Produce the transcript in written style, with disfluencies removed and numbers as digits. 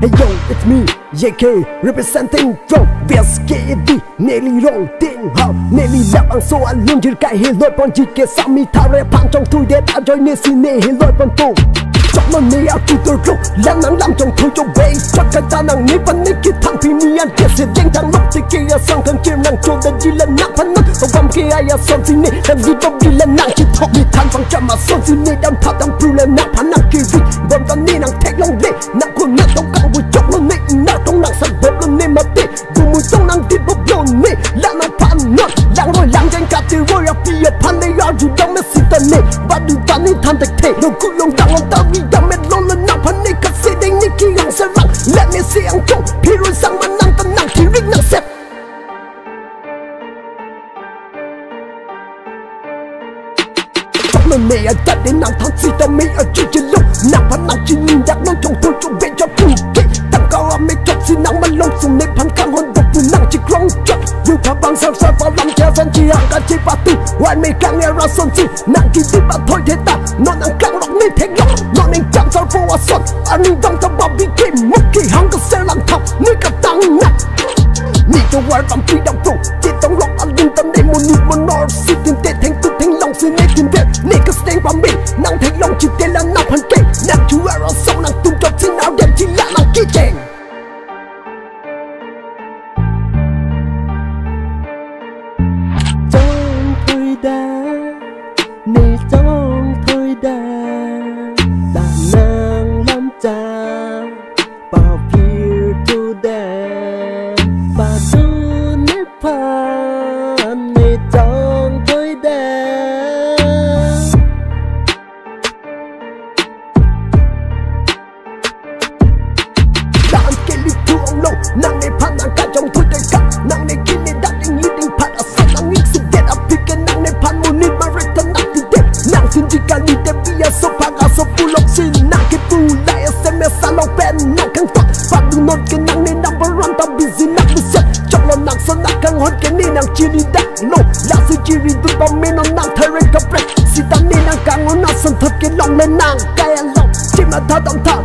Hey yo, it's me, JK, representing from VSKD. Nearly wrong thing, how nearly lap ang so anh luôn chỉ cái hệ lối bọn chỉ kia sao mi thao rap phang trong thui để tạo cho nên xin nè hệ lối bọn tu. Chọn nó nè áo tu tôi rung, lãng nắng làm trong thui cho bay. Chắc cái ta nàng ní vẫn ní kia thằng phi mi ăn kia sẽ danh thằng lúc thì kia sang thằng kia nàng trốn đến chỉ lần nặng phân nặng. Ông vòng kia ai son xin nè, làm gì đâu đi lần nặng chỉ thọ đi than phang chăm mà son xin nè đâm tháp đâm pru lần nặng phán nặng kia vị. Bọn ta nè nàng thét long lệ, nặng khuôn nặng trong căng vui chọn nó nè, nặng trong nặng sẵn bếp lên nè mà tê, cùng mùi trong nặng thịt bốc lộn nè, lãng nặng phán nặng, lãng rồi lãng danh cả tiêu rồi áp đi phán nè ở dù đông mẹ xịt tận nè, bắt được ta nè than tạch thể, đầu cút lông đằng lòng ta vì đam mê lon lên nặng phán nè cắt xe đánh nè kia gắng xe răng, let me see ang trong, phi rồi sang mà nặng ta nặng thì rít nặng xẹp. Mà mẹ ở chặt đến nàng thắng gì ta mẹ ở chưa chân lúc nàng phán nàng chỉ nhìn đắc nông trong tôi cho bên cho phù kê tăng cao ở mẹ chọc xin nàng mà lông xuống nếp phán khang hôn độc phù nàng chỉ grong chọc dù thả băng sao sao vào lòng che dân chỉ hàng cả chế ba tư hoài mẹ càng nghe ra son gì nàng chỉ biết bạn thôi thế ta nó nàng càng lọc nên thế lọc nó nên chạm sao vô à son anh ninh dòng ta bảo bị kìm mất kỳ hăng có xe lặng thọc nơi cả tăng nặng nị cho war bằng phi đọc phù chỉ tông lọc anh linh tâm để một nịt một nor xin tiền tệ thành tự thành lòng xin nê tiền tệ nị cứ stay by me nàng thấy lòng chỉ tên là nàng hẳn kê nàng chú ở sau nàng tung cho xin áo đen chỉ là nàng kia chèn trong thôi đã nị trong thôi đã ta nàng làm cha bao phiêu tu đè bà tu nếp phan nị trong thôi đã nàng này phán nàng cả trong thôi đầy cả nàng này kia này đã định lý định phạt ở sau nàng nghĩ sự đẹp áp cái nàng này phán một nít mà rạch thân nàng thì đẹp nàng xin chỉ cả đi đẹp bây giờ số phá cả số phụ lộc xin nàng cái phụ lại SMS xa lâu pen nàng khăn phạt phạt đừng nốt cái nàng này number one tao bị gì nàng bị xét trong lòng nàng sân nàng khăn hôn cái này nàng chỉ đi đắc no là sự chỉ đi từ bao mê nó nàng thay rạch cặp rạch si ta này nàng càng ngón nàng sân thật cái lòng lên nàng cái lòng chỉ mà tha tạm tha